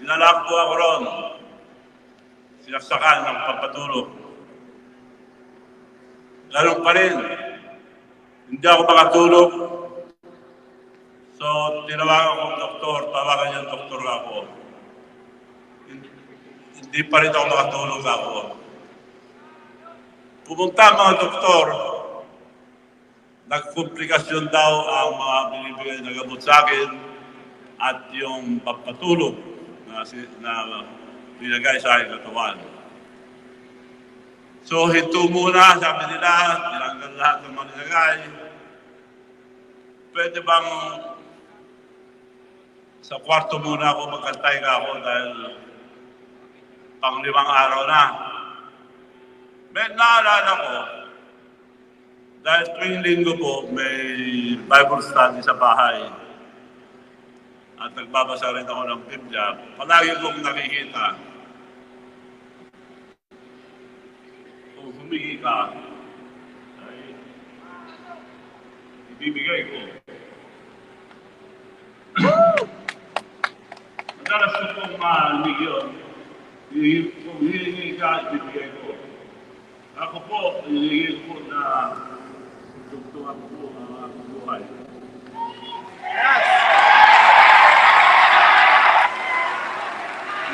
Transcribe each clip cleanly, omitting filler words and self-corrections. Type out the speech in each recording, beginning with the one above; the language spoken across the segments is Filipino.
Dinala po ako ron. Sinaksakan ng pampatulog. Ganun pa rin. Hindi ako makatulog. So, tinawagan ko ng doktor. Tawagan yung doktor ako. Hindi pa rin ako makatulog ako. Pumunta ang mga doktor. Nagkomplikasyon daw ang mga binibigay na gamot sa akin at yung pampatulog na binigay sa akin katawan. So, hinto muna, sabi nila, tinanggal lahat ng mga nilagay. Pwede bang sa kwarto muna ako magkantay ka ako dahil pang 5 araw na. May naalala ko, dahil tuwing linggo po, may Bible study sa bahay. At nagbabasa rin ako ng Biblia. Palagi kong nakikita, kung humingi ka, ay ibibigay ko. Madalas ko pong mahinig yun. Kung hihingi ka, ibibigay ko. Ako po, hihingi ko na tugtungan po ang aking buhay.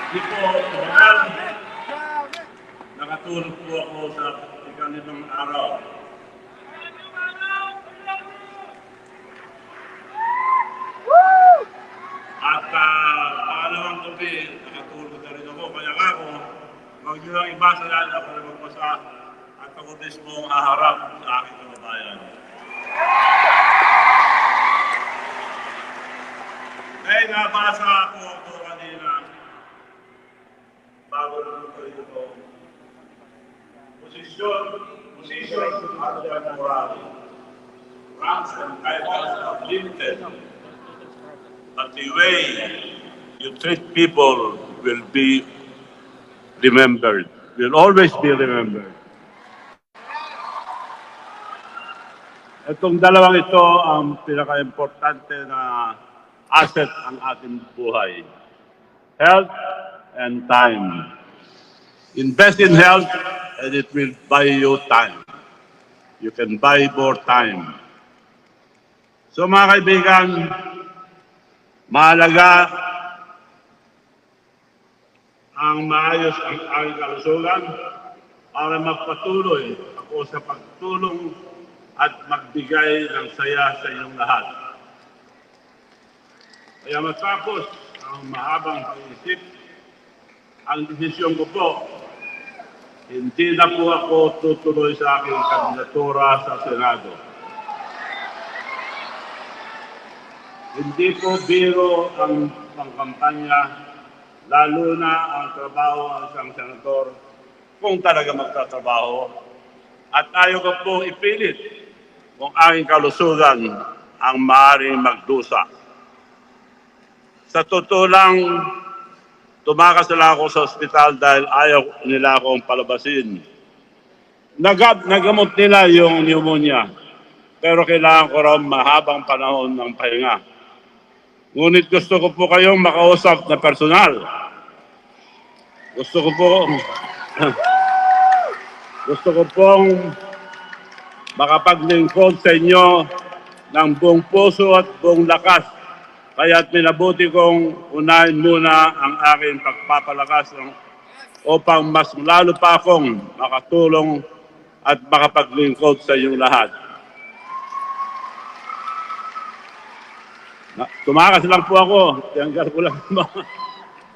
Hindi po, mahal. Nakatulog po ako sa ikalimang araw. At pangalawang gabi, nakatulog na rin ako. Kaya ako, huwag nyo lang ibasa yan ako na magpasa at ako mismo haharap sa aking kababayan. May nabasa ako kanina bago naman ko ito. Position at temporary. Ranks and titles are limited. But the way you treat people will be remembered, will always be remembered. Itong dalawang ito ang pinaka-importante na asset ang ating buhay. Health and time. Invest in health and it will buy you time. You can buy more time. So mga kaibigan, mahalaga ang maayos ang aking kalusugan para magpatuloy ako sa pagtulong at magbigay ng saya sa inyong lahat. Kaya matapos ang mahabang pag-isip, ang desisyon ko po, hindi na po ako tutuloy sa aking kandidatura sa Senado. Hindi po biro ang pangkampanya, lalo na ang trabaho ng isang senador kung talaga magtatrabaho. At ayaw ko po ipilit kung aking kalusugan ang maaaring magdusa. Sa totoo lang, tumakas lang ako sa ospital dahil ayaw nila akong palabasin. Nagamot nila yung pneumonia, pero kailangan ko raw mahabang panahon ng pahinga. Ngunit gusto ko po kayong makausap na personal. Gusto ko pong makapaglingkod sa inyo ng buong puso at buong lakas. Kaya't minabuti kong unahin muna ang aking pagpapalakas upang mas lalo pa akong makatulong at makapaglingkod sa inyong lahat. Tumakas lang po ako. Tiyanggal ko lang.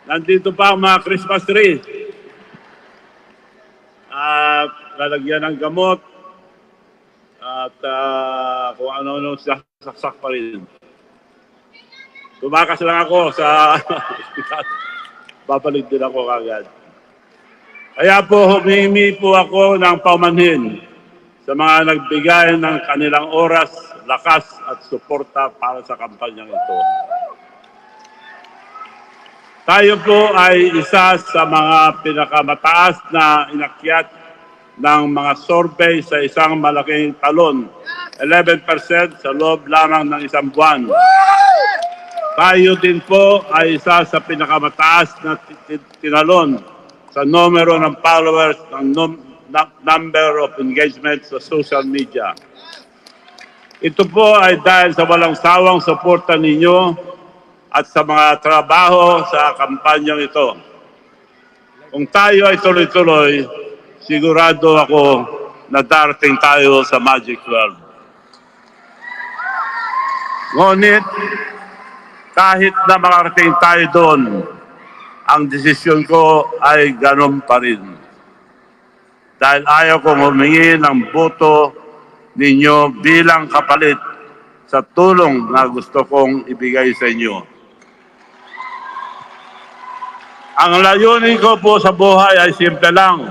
Nandito pa ang mga Christmas tree. Lalagyan ng gamot. At kung ano-ano saksak pa rin. Tumakas lang ako sa ospital. Babalik din ako kagad. Kaya po humingi po ako ng paumanhin sa mga nagbigay ng kanilang oras, lakas at suporta para sa kampanyang ito. Tayo po ay isa sa mga pinakamataas na inakyat ng mga survey sa isang malaking talon. 11% sa loob lamang ng isang buwan. Tayo din po ay isa sa pinakamataas na tinalon sa numero ng followers ng number of engagement sa social media. Ito po ay dahil sa walang sawang suporta ninyo at sa mga trabaho sa kampanyang ito. Kung tayo ay tuloy-tuloy, sigurado ako na darating tayo sa Magic 12. Ngunit, kahit na makarating tayo doon, ang desisyon ko ay ganun pa rin. Dahil ayaw kong humingi ng boto ninyo bilang kapalit sa tulong na gusto kong ibigay sa inyo. Ang layunin ko po sa buhay ay simple lang.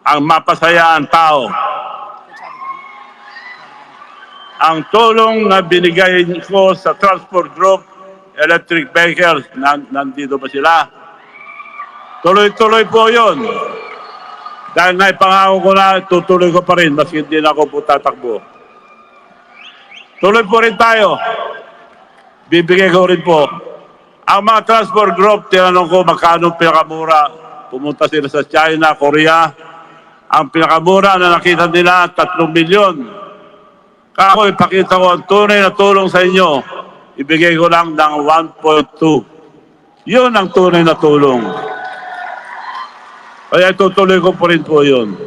Ang mapasaya ang tao. Ang tulong na binigay ko sa transport group, electric vehicles, nandito ba sila? Tuloy-tuloy po yun. Dahil naipangako ko na, tutuloy ko pa rin, maski hindi na ako po tatakbo. Tuloy po rin tayo. Bibigay ko rin po. Ang mga transport group, tinanong ko magkano pinakamura. Pumunta sila sa China, Korea. Ang pinakamura na nakita nila, 3 milyon. Kako, ipakita ko ang tunay na tulong sa inyo. Ibigay ko lang ng 1.2. Yun ang tunay na tulong. Kaya tutuloy ko po rin po yun.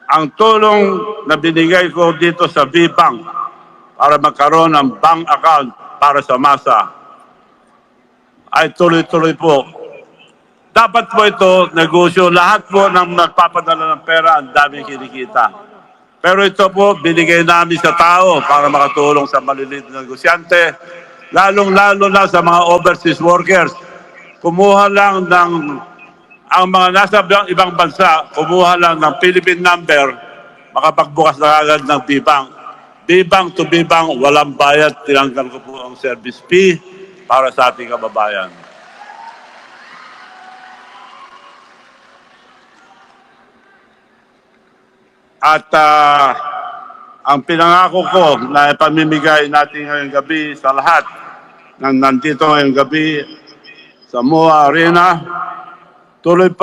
Ang tulong na binigay ko dito sa V-Bank para magkaroon ng bank account para sa masa ay tuloy-tuloy po. Dapat po ito, negosyo, lahat po ng nagpapadala ng pera, ang daming kinikita. Pero ito po, binigay namin sa tao para makatulong sa maliliit na negosyante, lalong-lalo na sa mga overseas workers. Kumuha lang ng, ang mga nasa ibang bansa, kumuha lang ng Philippine number, makapagbukas na agad ng B-Bank. B-Bank to B-Bank, walang bayad, tinanggal ko po ang service fee para sa ating kababayan. At ang pinangako ko na ipamimigay natin ngayong gabi sa lahat ng nandito ngayong gabi sa MOA Arena, tuloy pa